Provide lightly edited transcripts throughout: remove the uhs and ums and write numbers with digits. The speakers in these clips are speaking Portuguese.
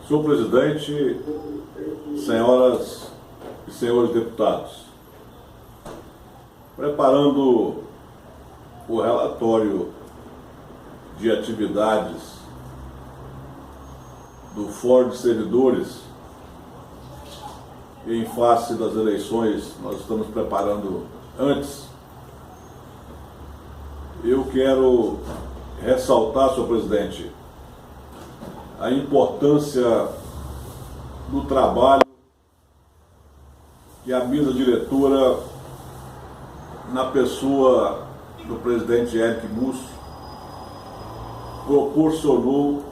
Senhor presidente, senhoras e senhores deputados, preparando o relatório de atividades do Fórum de Servidores, em face das eleições, nós estamos preparando antes. Eu quero ressaltar, senhor presidente, a importância do trabalho que a mesa diretora, na pessoa do presidente Eric Musso, proporcionou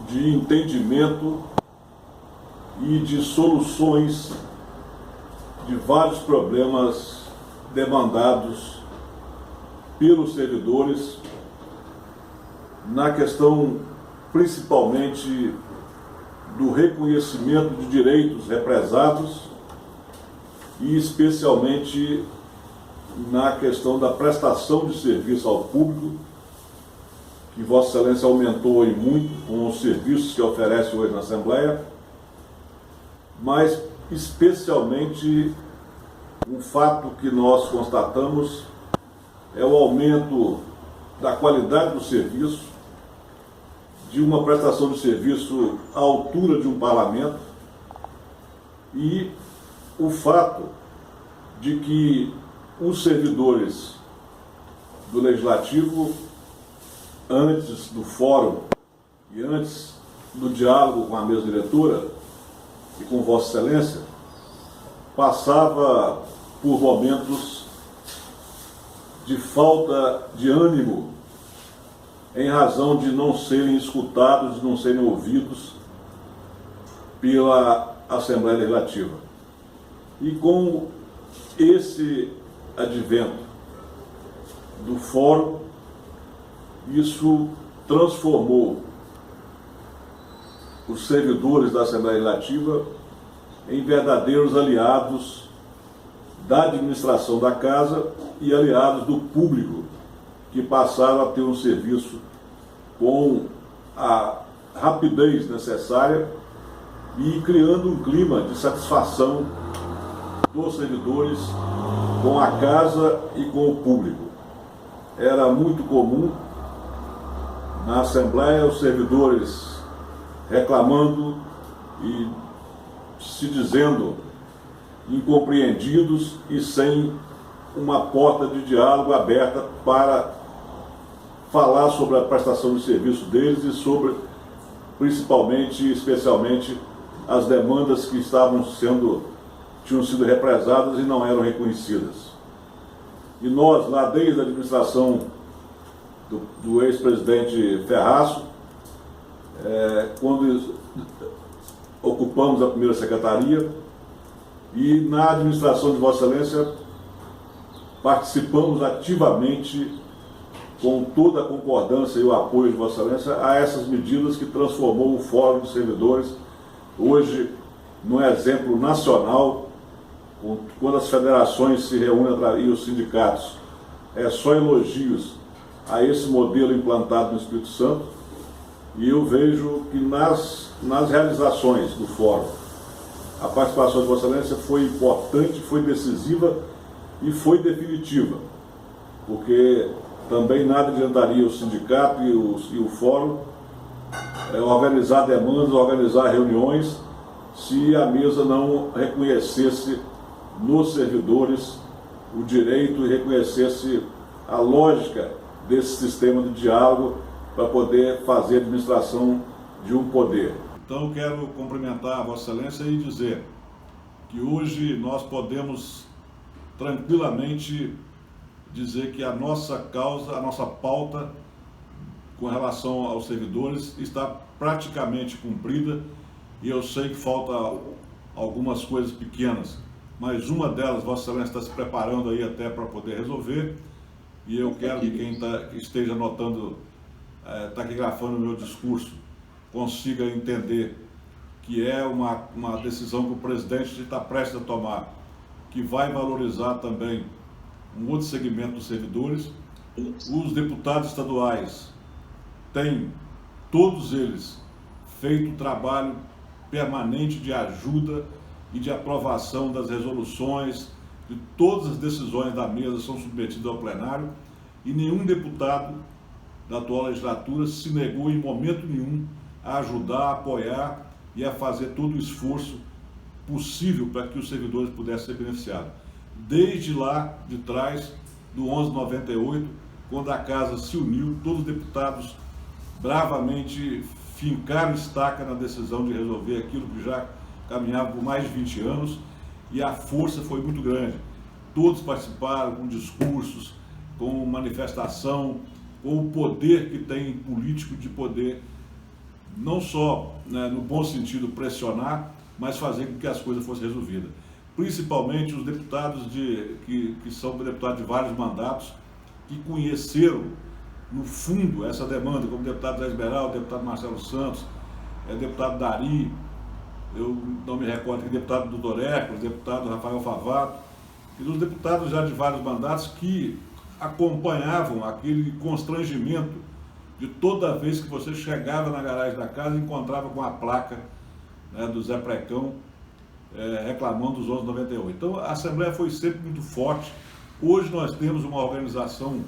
de entendimento e de soluções de vários problemas demandados pelos servidores na questão principalmente do reconhecimento de direitos represados e especialmente na questão da prestação de serviço ao público, que Vossa Excelência aumentou em muito com os serviços que oferece hoje na Assembleia, mas especialmente um fato que nós constatamos é o aumento da qualidade do serviço, de uma prestação de serviço à altura de um parlamento, e o fato de que os servidores do Legislativo, antes do fórum e antes do diálogo com a mesa diretora e com Vossa Excelência, passava por momentos de falta de ânimo em razão de não serem escutados, de não serem ouvidos pela Assembleia Legislativa. E com esse advento do fórum, isso transformou os servidores da Assembleia Legislativa em verdadeiros aliados da administração da Casa e aliados do público, que passaram a ter um serviço com a rapidez necessária e criando um clima de satisfação dos servidores com a Casa e com o público. Era muito comum na Assembleia os servidores reclamando e se dizendo incompreendidos e sem uma porta de diálogo aberta para falar sobre a prestação de serviço deles e sobre, principalmente, especialmente, as demandas que tinham sido represadas e não eram reconhecidas. E nós, lá desde a administração do ex-presidente Ferraço, quando ocupamos a primeira secretaria, e na administração de Vossa Excelência participamos ativamente, com toda a concordância e o apoio de Vossa Excelência, a essas medidas que transformou o Fórum de Servidores hoje num exemplo nacional. Quando as federações se reúnem e os sindicatos, é só elogios a esse modelo implantado no Espírito Santo, e eu vejo que nas realizações do Fórum, a participação de Vossa Excelência foi importante, foi decisiva e foi definitiva, porque também nada adiantaria o sindicato e o Fórum organizar demandas, organizar reuniões, se a mesa não reconhecesse nos servidores o direito e reconhecesse a lógica desse sistema de diálogo para poder fazer a administração de um poder. Então eu quero cumprimentar a Vossa Excelência e dizer que hoje nós podemos tranquilamente dizer que a nossa causa, a nossa pauta com relação aos servidores está praticamente cumprida, e eu sei que falta algumas coisas pequenas, mas uma delas Vossa Excelência está se preparando aí até para poder resolver, e eu quero que quem esteja anotando, taquigrafando o meu discurso, consiga entender que é uma decisão que o presidente está prestes a tomar, que vai valorizar também um outro segmento dos servidores. Os deputados estaduais têm, todos eles, feito um trabalho permanente de ajuda e de aprovação das resoluções, de todas as decisões da mesa são submetidas ao plenário, e nenhum deputado da atual legislatura se negou em momento nenhum a ajudar, a apoiar e a fazer todo o esforço possível para que os servidores pudessem ser beneficiados. Desde lá de trás, do 11/98, quando a Casa se uniu, todos os deputados bravamente fincaram estaca na decisão de resolver aquilo que já caminhava por mais de 20 anos, e a força foi muito grande. Todos participaram com discursos, com manifestação, com o poder que tem político de poder, não só, né, no bom sentido, pressionar, mas fazer com que as coisas fossem resolvidas. Principalmente os deputados que são deputados de vários mandatos, que conheceram, no fundo, essa demanda, como o deputado Zé Esmeralda, o deputado Marcelo Santos, o deputado Dari, eu não me recordo, o deputado Doutor Hércules, o deputado Rafael Favato, e os deputados já de vários mandatos que acompanhavam aquele constrangimento de toda vez que você chegava na garagem da casa e encontrava com a placa, né, do Zé Precão, reclamando dos 11/98. Então a Assembleia foi sempre muito forte. Hoje nós temos uma organização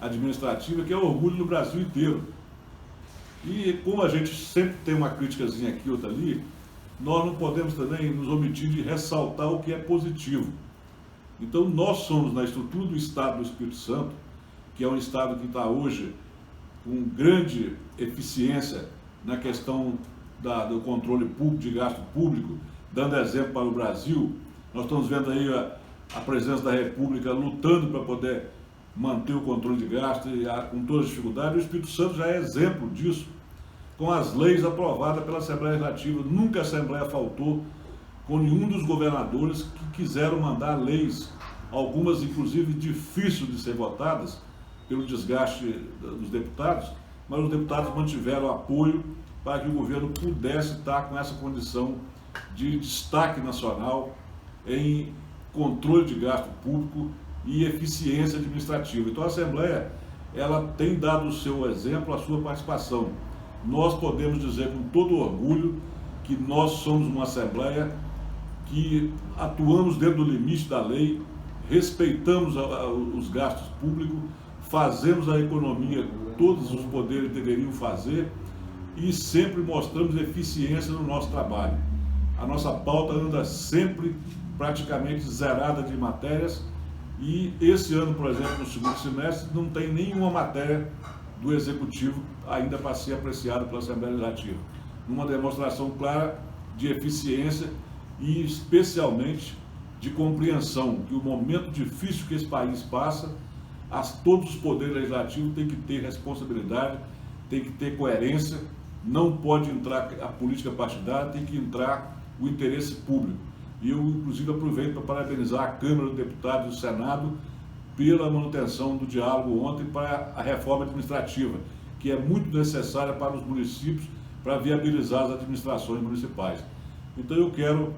administrativa que é orgulho no Brasil inteiro. E como a gente sempre tem uma criticazinha aqui, outra ali, nós não podemos também nos omitir de ressaltar o que é positivo. Então nós somos, na estrutura do Estado do Espírito Santo, que é um Estado que está hoje com grande eficiência na questão do controle público, de gasto público, dando exemplo para o Brasil. Nós estamos vendo aí a presidência da República lutando para poder manter o controle de gasto, e com todas as dificuldades. O Espírito Santo já é exemplo disso, com as leis aprovadas pela Assembleia Legislativa. Nunca a Assembleia faltou com nenhum dos governadores que quiseram mandar leis, algumas inclusive difíceis de ser votadas pelo desgaste dos deputados, mas os deputados mantiveram apoio para que o governo pudesse estar com essa condição de destaque nacional em controle de gasto público e eficiência administrativa. Então a Assembleia, ela tem dado o seu exemplo, a sua participação. Nós podemos dizer com todo orgulho que nós somos uma Assembleia que atuamos dentro do limite da lei, respeitamos os gastos públicos, fazemos a economia que todos os poderes deveriam fazer e sempre mostramos eficiência no nosso trabalho. A nossa pauta anda sempre praticamente zerada de matérias, e esse ano, por exemplo, no segundo semestre, não tem nenhuma matéria do Executivo ainda para ser apreciada pela Assembleia Legislativa. Uma demonstração clara de eficiência e especialmente de compreensão que o momento difícil que esse país passa, todos os poderes legislativos têm que ter responsabilidade, têm que ter coerência, não pode entrar a política partidária, tem que entrar o interesse público. E eu, inclusive, aproveito para parabenizar a Câmara dos Deputados e o Senado pela manutenção do diálogo ontem para a reforma administrativa, que é muito necessária para os municípios, para viabilizar as administrações municipais. Então eu quero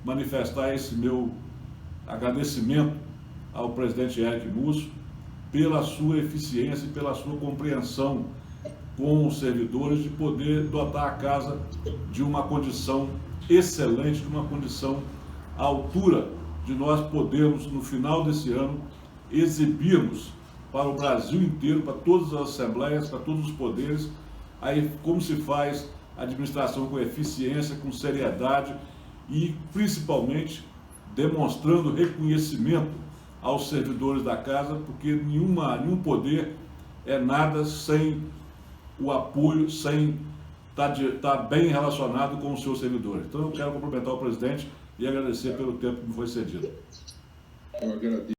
manifestar esse meu agradecimento ao presidente Eric Musso pela sua eficiência e pela sua compreensão com os servidores, de poder dotar a casa de uma condição excelente, de uma condição à altura de nós podermos, no final desse ano, exibirmos para o Brasil inteiro, para todas as assembleias, para todos os poderes, aí como se faz a administração com eficiência, com seriedade e, principalmente, demonstrando reconhecimento aos servidores da casa, porque nenhum poder é nada sem o apoio, sem estar bem relacionado com os seus servidores. Então eu quero cumprimentar o presidente e agradecer pelo tempo que me foi cedido. Eu agradeço.